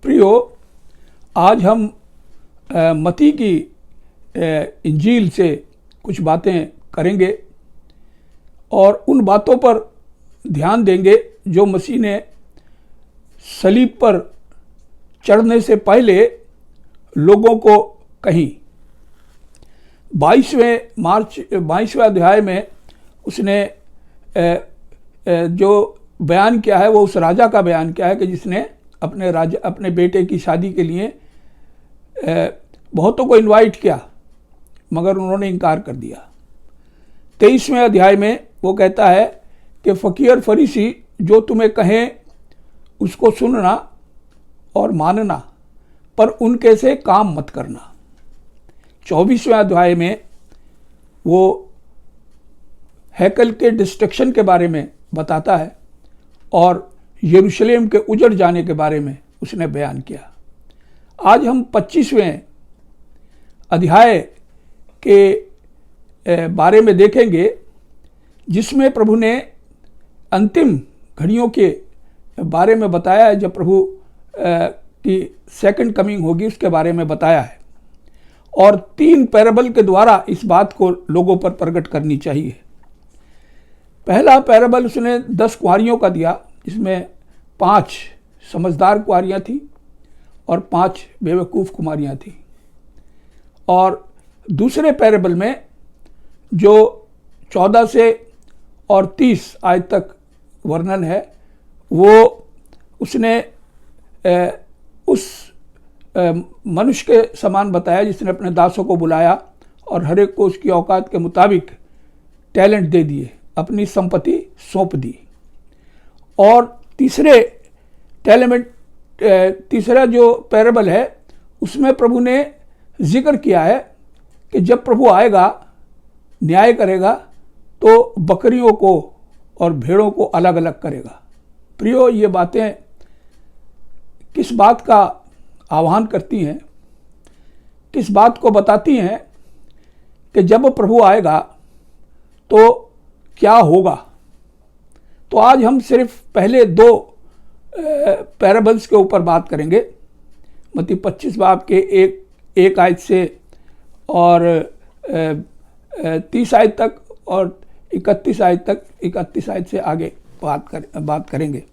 प्रियो, आज हम मत्ती की इंजील से कुछ बातें करेंगे और उन बातों पर ध्यान देंगे जो मसीह ने सलीब पर चढ़ने से पहले लोगों को कही। 22वें अध्याय में उसने जो बयान किया है वो उस राजा का बयान किया है कि जिसने अपने बेटे की शादी के लिए बहुतों को इनवाइट किया मगर उन्होंने इनकार कर दिया। 23वें अध्याय में वो कहता है कि फकीर फरीसी जो तुम्हें कहें उसको सुनना और मानना, पर उनके से काम मत करना। 24वें अध्याय में वो हैकल के डिस्ट्रक्शन के बारे में बताता है और यरूशलेम के उजड़ जाने के बारे में उसने बयान किया। आज हम 25वें अध्याय के बारे में देखेंगे जिसमें प्रभु ने अंतिम घड़ियों के बारे में बताया है, जब प्रभु की सेकंड कमिंग होगी उसके बारे में बताया है और 3 पैराबल के द्वारा इस बात को लोगों पर प्रकट करनी चाहिए। पहला पैराबल उसने 10 कुंवारियों का दिया जिसमें 5 समझदार कुंवारियाँ थी और 5 बेवकूफ़ कुमारियाँ थी। और दूसरे पैराबल में जो 14 से और 30 आयत तक वर्णन है वो उसने उस मनुष्य के समान बताया जिसने अपने दासों को बुलाया और हर एक को उसकी औकात के मुताबिक टैलेंट दे दिए, अपनी संपत्ति सौंप दी। और तीसरा जो पैराबल है उसमें प्रभु ने जिक्र किया है कि जब प्रभु आएगा न्याय करेगा तो बकरियों को और भेड़ों को अलग अलग करेगा। प्रियो, ये बातें किस बात का आह्वान करती हैं, किस बात को बताती हैं कि जब प्रभु आएगा तो क्या होगा। तो आज हम सिर्फ पहले 2 पैराबल्स के ऊपर बात करेंगे। मत्ती 25 बाब के एक आयत से और 30 आयत तक और 31 आयत से आगे बात करेंगे।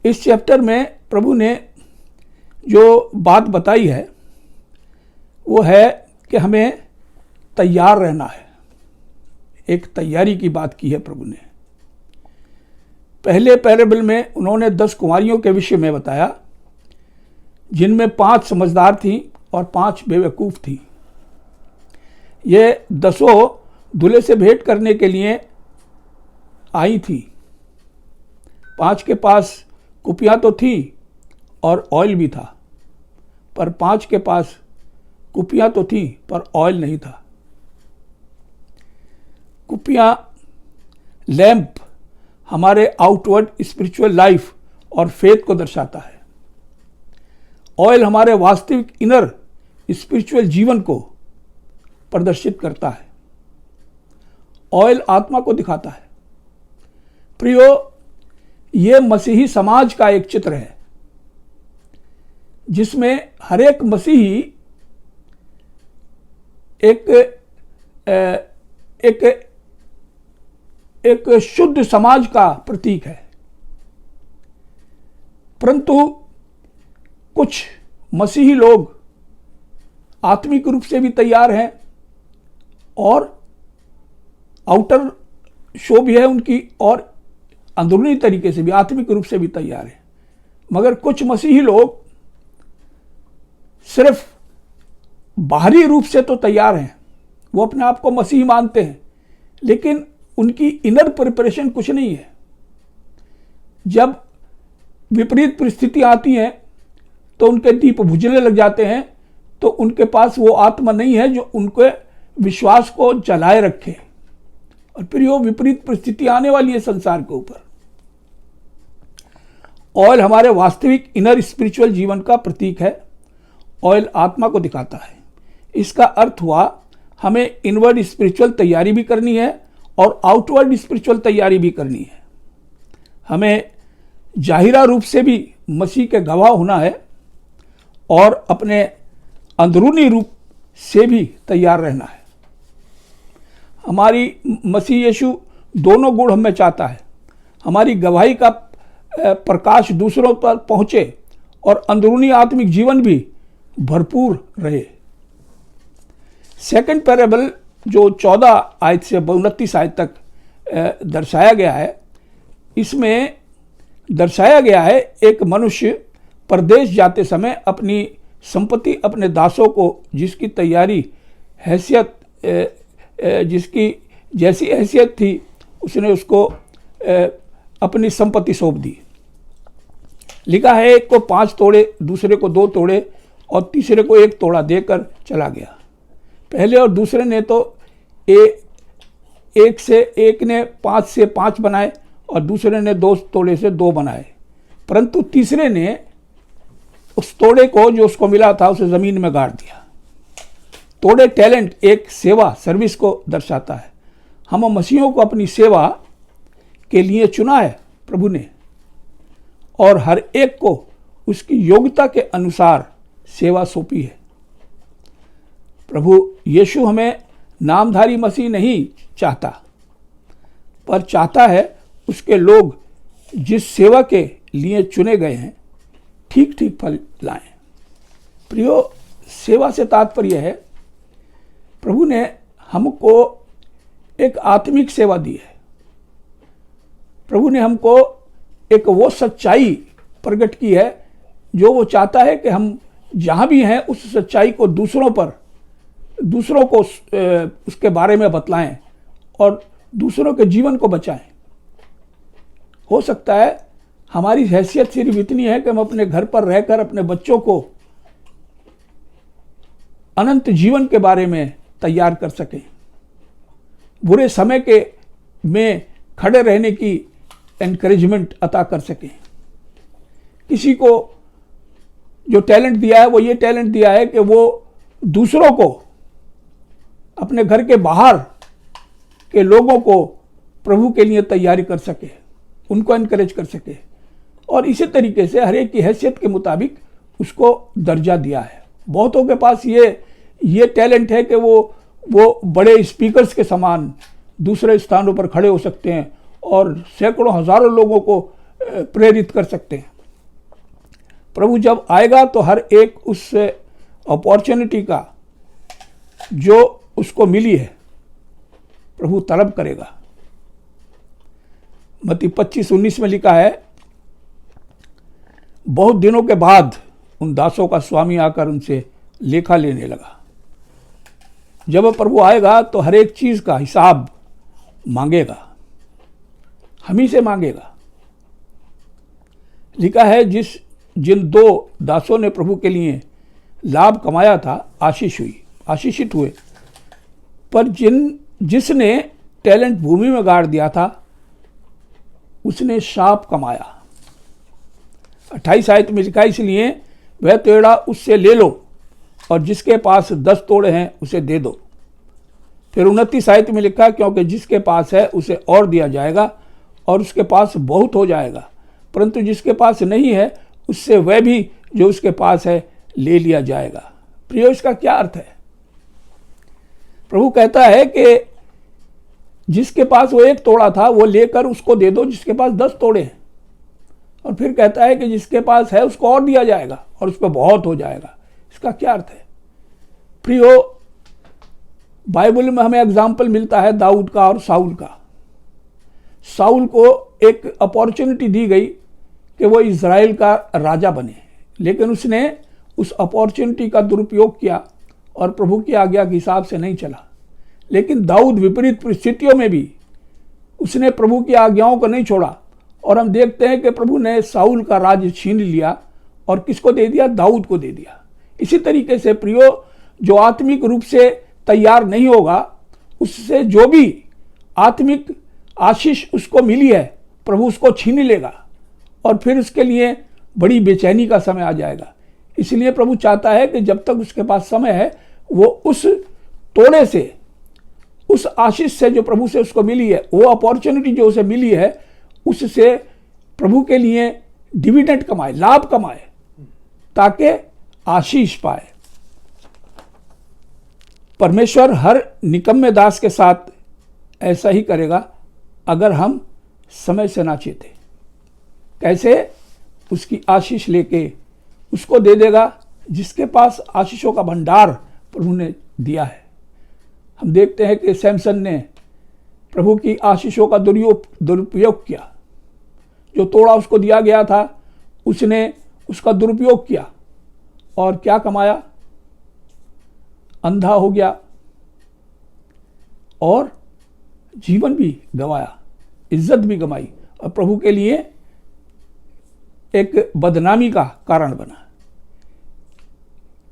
इस चैप्टर में प्रभु ने जो बात बताई है वो है कि हमें तैयार रहना है। एक तैयारी की बात की है प्रभु ने। पहले पैराबल में उन्होंने 10 कुंवारियों के विषय में बताया जिनमें 5 समझदार थी और 5 बेवकूफ़ थी। ये 10 दूल्हे से भेंट करने के लिए आई थी। 5 के पास कुपियाँ तो थी और ऑयल भी था, पर 5 के पास कुपियाँ तो थी पर ऑयल नहीं था। कुपियाँ लैंप हमारे आउटवर्ड स्पिरिचुअल लाइफ और फेथ को दर्शाता है। ऑयल हमारे वास्तविक इनर स्पिरिचुअल जीवन को प्रदर्शित करता है। ऑयल आत्मा को दिखाता है। प्रियो, ये मसीही समाज का एक चित्र है जिसमें हर एक मसीही एक शुद्ध समाज का प्रतीक है। परंतु कुछ मसीही लोग आत्मिक रूप से भी तैयार हैं और आउटर शो भी है उनकी और अंदरूनी तरीके से भी आत्मिक रूप से भी तैयार है। मगर कुछ मसीही लोग सिर्फ बाहरी रूप से तो तैयार हैं, वो अपने आप को मसीही मानते हैं, लेकिन उनकी इनर प्रिपरेशन कुछ नहीं है। जब विपरीत परिस्थितियां आती हैं तो उनके दीप बुझने लग जाते हैं, तो उनके पास वो आत्मा नहीं है जो उनके विश्वास को जलाए रखे। और फिर वो विपरीत परिस्थिति आने वाली है संसार के ऊपर। ऑयल हमारे वास्तविक इनर स्पिरिचुअल जीवन का प्रतीक है। ऑयल आत्मा को दिखाता है। इसका अर्थ हुआ हमें इनवर्ड स्पिरिचुअल तैयारी भी करनी है और आउटवर्ड स्पिरिचुअल तैयारी भी करनी है। हमें जाहिरा रूप से भी मसीह के गवाह होना है और अपने अंदरूनी रूप से भी तैयार रहना है। हमारी मसीह यीशु दोनों गुण हमें चाहता है। हमारी गवाही का प्रकाश दूसरों पर पहुंचे और अंदरूनी आत्मिक जीवन भी भरपूर रहे। सेकंड पैराबल जो 14 आयत से 29 आयत तक दर्शाया गया है, इसमें दर्शाया गया है एक मनुष्य परदेश जाते समय अपनी संपत्ति अपने दासों को जिसकी तैयारी हैसियत जिसकी जैसी हैसियत थी उसने उसको अपनी संपत्ति सौंप दी। लिखा है एक को 5 तोड़े, दूसरे को 2 तोड़े और तीसरे को 1 तोड़ा देकर चला गया। पहले और दूसरे ने तो एक ने 5 से 5 बनाए और दूसरे ने 2 तोड़े से 2 बनाए, परंतु तीसरे ने उस तोड़े को जो उसको मिला था उसे जमीन में गाड़ दिया। तोड़े टैलेंट एक सेवा सर्विस को दर्शाता है। हम मसीहों को अपनी सेवा के लिए चुना है प्रभु ने, और हर एक को उसकी योग्यता के अनुसार सेवा सौंपी है। प्रभु यीशु हमें नामधारी मसीह नहीं चाहता, पर चाहता है उसके लोग जिस सेवा के लिए चुने गए हैं ठीक ठीक फल लाएं। प्रियो, सेवा से तात्पर्य है प्रभु ने हमको एक आत्मिक सेवा दी है। प्रभु ने हमको एक वो सच्चाई प्रकट की है जो वो चाहता है कि हम जहाँ भी हैं उस सच्चाई को दूसरों को उसके बारे में बतलाएं और दूसरों के जीवन को बचाएं। हो सकता है हमारी हैसियत सिर्फ इतनी है कि हम अपने घर पर रहकर अपने बच्चों को अनंत जीवन के बारे में तैयार कर सकें, बुरे समय के में खड़े रहने की एनकरेजमेंट अता कर सकें। किसी को जो टैलेंट दिया है वो ये टैलेंट दिया है कि वो दूसरों को, अपने घर के बाहर के लोगों को प्रभु के लिए तैयारी कर सके, उनको एनकरेज कर सके, और इसी तरीके से हर एक की हैसियत के मुताबिक उसको दर्जा दिया है। बहुतों के पास ये टैलेंट है कि वो बड़े स्पीकर्स के समान दूसरे स्थानों पर खड़े हो सकते हैं और सैकड़ों हजारों लोगों को प्रेरित कर सकते हैं। प्रभु जब आएगा तो हर एक उस अपॉर्चुनिटी का जो उसको मिली है प्रभु तलब करेगा। मत्ती 25:19 में लिखा है, बहुत दिनों के बाद उन दासों का स्वामी आकर उनसे लेखा लेने लगा। जब प्रभु आएगा तो हर एक चीज का हिसाब मांगेगा, हम ही से मांगेगा। लिखा है जिन 2 दासों ने प्रभु के लिए लाभ कमाया था आशीषित हुए, पर जिसने टैलेंट भूमि में गाड़ दिया था उसने शाप कमाया। 28 आयत में लिखा, इसलिए वह तोड़ा उससे ले लो और जिसके पास 10 तोड़े हैं उसे दे दो। फिर 29 आयत में लिखा, क्योंकि जिसके पास है उसे और दिया जाएगा और उसके पास बहुत हो जाएगा, परंतु जिसके पास नहीं है उससे वह भी जो उसके पास है ले लिया जाएगा। प्रियो, इसका क्या अर्थ है? प्रभु कहता है कि जिसके पास वो 1 तोड़ा था वो लेकर उसको दे दो जिसके पास 10 तोड़े हैं, और फिर कहता है कि जिसके पास है उसको और दिया जाएगा और उस पर बहुत हो जाएगा। इसका क्या अर्थ है? प्रियो, बाइबल में हमें एग्जाम्पल मिलता है दाऊद का और साउल का। साउल को एक अपॉर्चुनिटी दी गई कि वो इज़राइल का राजा बने, लेकिन उसने उस अपॉर्चुनिटी का दुरुपयोग किया और प्रभु की आज्ञा के हिसाब से नहीं चला। लेकिन दाऊद विपरीत परिस्थितियों में भी उसने प्रभु की आज्ञाओं को नहीं छोड़ा, और हम देखते हैं कि प्रभु ने साउल का राज्य छीन लिया और किसको दे दिया? दाऊद को दे दिया। इसी तरीके से प्रियो, जो आत्मिक रूप से तैयार नहीं होगा उससे जो भी आत्मिक आशीष उसको मिली है प्रभु उसको छीन लेगा और फिर उसके लिए बड़ी बेचैनी का समय आ जाएगा। इसलिए प्रभु चाहता है कि जब तक उसके पास समय है वो उस तोड़े से, उस आशीष से जो प्रभु से उसको मिली है, वो अपॉर्चुनिटी जो उसे मिली है, उससे प्रभु के लिए डिविडेंड कमाए, लाभ कमाए, ताकि आशीष पाए। परमेश्वर हर निकम्मे दास के साथ ऐसा ही करेगा अगर हम समय से ना चेते। कैसे? उसकी आशीष लेके उसको दे देगा जिसके पास आशीषों का भंडार प्रभु ने दिया है। हम देखते हैं कि सैमसन ने प्रभु की आशीषों का दुरुपयोग किया। जो तोड़ा उसको दिया गया था उसने उसका दुरुपयोग किया और क्या कमाया? अंधा हो गया और जीवन भी गंवाया, इज्जत भी गंवाई और प्रभु के लिए एक बदनामी का कारण बना।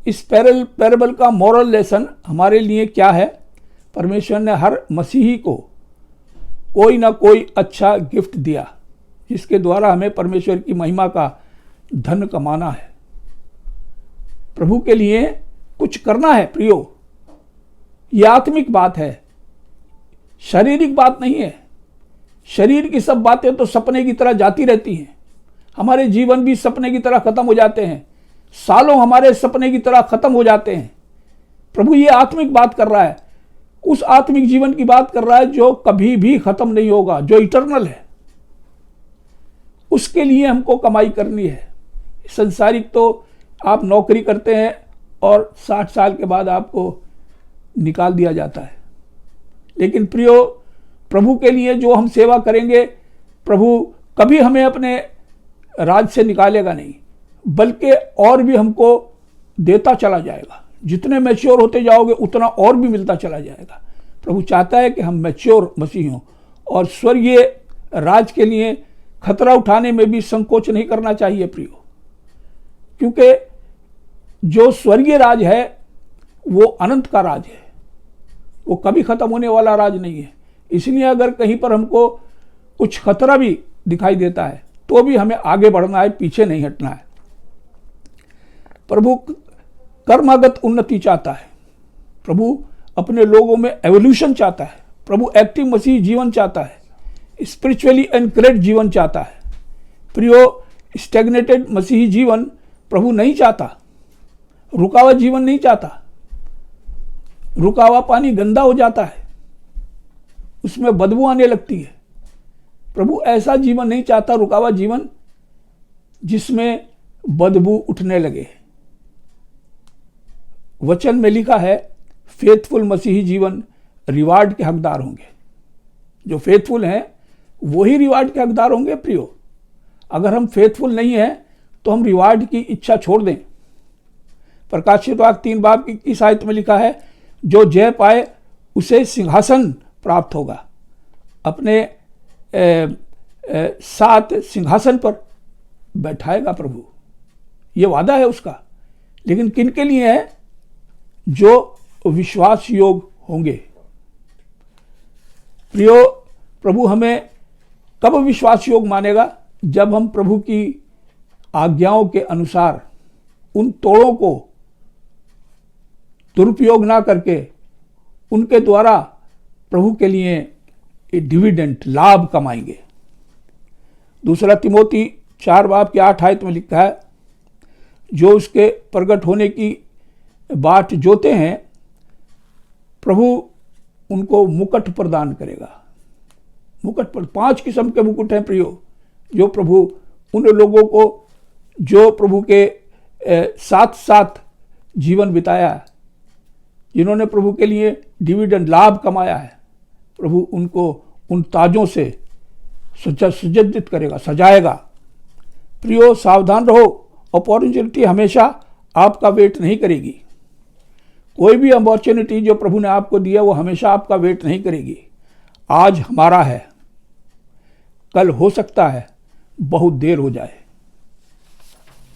इस पैरेबल का मॉरल लेसन हमारे लिए क्या है? परमेश्वर ने हर मसीही को कोई ना कोई अच्छा गिफ्ट दिया जिसके द्वारा हमें परमेश्वर की महिमा का धन कमाना है, प्रभु के लिए कुछ करना है। प्रियो, यह आत्मिक बात है, शारीरिक बात नहीं है। शरीर की सब बातें तो सपने की तरह जाती रहती हैं। हमारे जीवन भी सपने की तरह खत्म हो जाते हैं, सालों हमारे सपने की तरह खत्म हो जाते हैं। प्रभु ये आत्मिक बात कर रहा है, उस आत्मिक जीवन की बात कर रहा है जो कभी भी खत्म नहीं होगा, जो इटर्नल है। उसके लिए हमको कमाई करनी है। संसारिक तो आप नौकरी करते हैं और 60 साल के बाद आपको निकाल दिया जाता है। लेकिन प्रियो, प्रभु के लिए जो हम सेवा करेंगे, प्रभु कभी हमें अपने राज से निकालेगा नहीं, बल्कि और भी हमको देता चला जाएगा। जितने मैच्योर होते जाओगे उतना और भी मिलता चला जाएगा। प्रभु चाहता है कि हम मैच्योर मसीह हों और स्वर्गीय राज के लिए खतरा उठाने में भी संकोच नहीं करना चाहिए प्रियो, क्योंकि जो स्वर्गीय राज है वो अनंत का राज है, वो कभी खत्म होने वाला राज नहीं है। इसलिए अगर कहीं पर हमको कुछ खतरा भी दिखाई देता है तो भी हमें आगे बढ़ना है, पीछे नहीं हटना है। प्रभु कर्मागत उन्नति चाहता है, प्रभु अपने लोगों में एवोल्यूशन चाहता है, प्रभु एक्टिव मसीह जीवन चाहता है, स्पिरिचुअली एनकरेज जीवन चाहता है। प्रियो, स्टैग्नेटेड मसीही जीवन प्रभु नहीं चाहता, रुका हुआ जीवन नहीं चाहता। रुका हुआ पानी गंदा हो जाता है, उसमें बदबू आने लगती है। प्रभु ऐसा जीवन नहीं चाहता, रुका हुआ जीवन जिसमें बदबू उठने लगे। वचन में लिखा है फेथफुल मसीही जीवन रिवार्ड के हकदार होंगे। जो फेथफुल हैं वही रिवार्ड के हकदार होंगे प्रियो। अगर हम फेथफुल नहीं हैं तो हम रिवार्ड की इच्छा छोड़ दें। प्रकाशित वाक्य 3 बाब की आयत में लिखा है, जो जय पाए उसे सिंहासन प्राप्त होगा। अपने 7 सिंहासन पर बैठाएगा प्रभु, ये वादा है उसका। लेकिन किन के लिए है? जो विश्वास योग होंगे। प्रियो, प्रभु हमें कब विश्वास योग मानेगा? जब हम प्रभु की आज्ञाओं के अनुसार उन तोड़ों को दुरुपयोग ना करके उनके द्वारा प्रभु के लिए डिविडेंड लाभ कमाएंगे। 2 तिमोथी 4 बाब के 8 आयत में लिखा है, जो उसके प्रगट होने की बाट जोते हैं प्रभु उनको मुकुट प्रदान करेगा। मुकुट पर 5 किस्म के मुकुट हैं प्रियो, जो प्रभु उन लोगों को जो प्रभु के साथ साथ जीवन बिताया है, जिन्होंने प्रभु के लिए डिविडेंड लाभ कमाया है, प्रभु उनको उन ताजों से सुसज्जित करेगा, सजाएगा। प्रियो, सावधान रहो, अपॉर्चुनिटी हमेशा आपका वेट नहीं करेगी। कोई भी अपॉर्चुनिटी जो प्रभु ने आपको दिया वो हमेशा आपका वेट नहीं करेगी। आज हमारा है, कल हो सकता है बहुत देर हो जाए।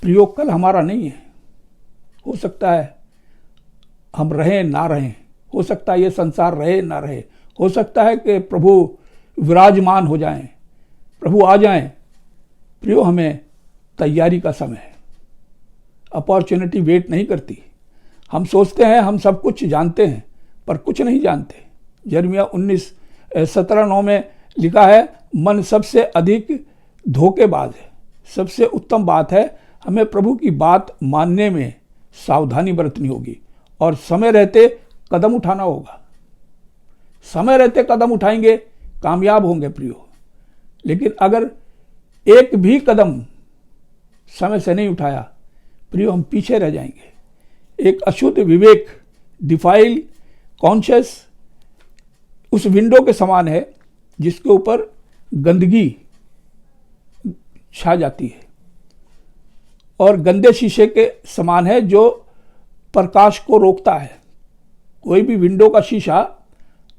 प्रियो, कल हमारा नहीं है। हो सकता है हम रहें ना रहें, हो सकता है ये संसार रहे ना रहे, हो सकता है कि प्रभु विराजमान हो जाएं, प्रभु आ जाएं। प्रियो, हमें तैयारी का समय है। अपॉर्चुनिटी वेट नहीं करती। हम सोचते हैं हम सब कुछ जानते हैं, पर कुछ नहीं जानते। यिर्मयाह 19:17-9 में लिखा है, मन सबसे अधिक धोखेबाज है, सबसे उत्तम बात है, हमें प्रभु की बात मानने में सावधानी बरतनी होगी और समय रहते कदम उठाना होगा। समय रहते कदम उठाएंगे, कामयाब होंगे प्रियो। लेकिन अगर एक भी कदम समय से नहीं उठाया प्रियो, हम पीछे रह जाएंगे। एक अशुद्ध विवेक, डिफाइल कॉन्शियस उस विंडो के समान है जिसके ऊपर गंदगी छा जाती है, और गंदे शीशे के समान है जो प्रकाश को रोकता है। कोई भी विंडो का शीशा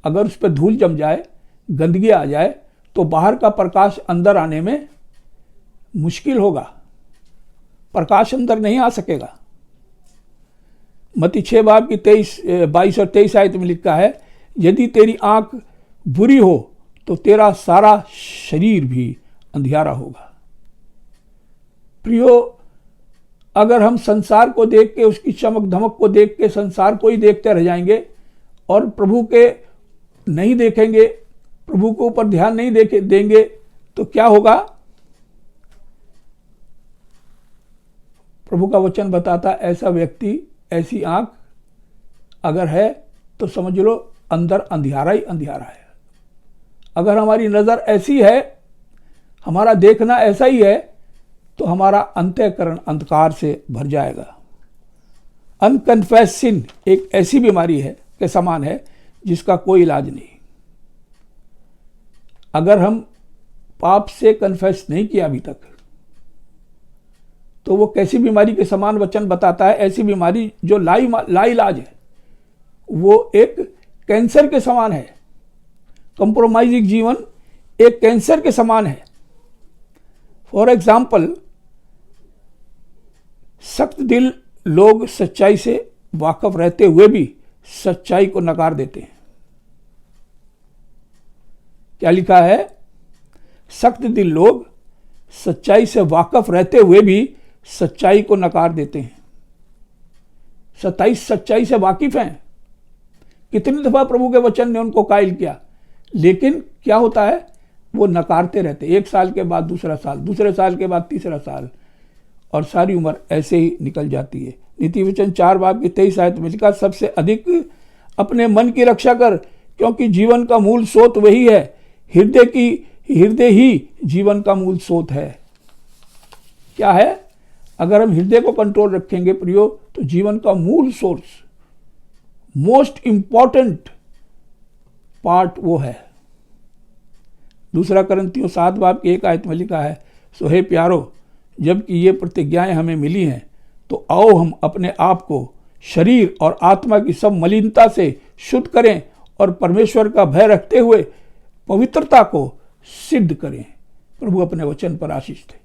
अगर उस पर धूल जम जाए, गंदगी आ जाए, तो बाहर का प्रकाश अंदर आने में मुश्किल होगा, प्रकाश अंदर नहीं आ सकेगा। मत्ती 6 बाब की 22 और 23 आयत में लिखा है, यदि तेरी आंख बुरी हो तो तेरा सारा शरीर भी अंधियारा होगा। प्रियो, अगर हम संसार को देख के, उसकी चमक धमक को देख के संसार को ही देखते रह जाएंगे और प्रभु के नहीं देखेंगे, प्रभु के ऊपर ध्यान नहीं देंगे, तो क्या होगा? प्रभु का वचन बताता, ऐसा व्यक्ति, ऐसी आंख अगर है तो समझ लो अंदर अंधियारा ही अंधियारा है। अगर हमारी नजर ऐसी है, हमारा देखना ऐसा ही है, तो हमारा अंतःकरण अंधकार से भर जाएगा। अनकन्फेस्ड सिन एक ऐसी बीमारी है के समान है जिसका कोई इलाज नहीं। अगर हम पाप से कन्फेस नहीं किया अभी तक, तो वो कैसी बीमारी के समान वचन बताता है? ऐसी बीमारी जो लाइलाज है, वो एक कैंसर के समान है। कंप्रोमाइजिंग जीवन एक कैंसर के समान है। फॉर एग्जाम्पल, सख्त दिल लोग सच्चाई से वाकफ रहते हुए भी सच्चाई को नकार देते हैं। क्या लिखा है? सख्त दिल लोग सच्चाई से वाकफ रहते हुए भी सच्चाई को नकार देते हैं। सच्चाई से वाकिफ हैं। कितनी दफा प्रभु के वचन ने उनको कायल किया, लेकिन क्या होता है? वो नकारते रहते। 1 साल के बाद दूसरा साल, दूसरे साल के बाद तीसरा साल, और सारी उम्र ऐसे ही निकल जाती है। नीति वचन 4 बाब की 23 आयत में लिखा, सबसे अधिक अपने मन की रक्षा कर, क्योंकि जीवन का मूल स्रोत वही है। हृदय ही जीवन का मूल स्रोत है। क्या है? अगर हम हृदय को कंट्रोल रखेंगे प्रियो, तो जीवन का मूल सोर्स, मोस्ट इंपॉर्टेंट पार्ट वो है। दूसरा करंथियों 7 बाब की 1 आयत में लिखा है, सो हे प्यारो, जबकि ये प्रतिज्ञाएं हमें मिली हैं, तो आओ हम अपने आप को शरीर और आत्मा की सब मलिनता से शुद्ध करें और परमेश्वर का भय रखते हुए पवित्रता को सिद्ध करें। प्रभु अपने वचन पर आशीष दे।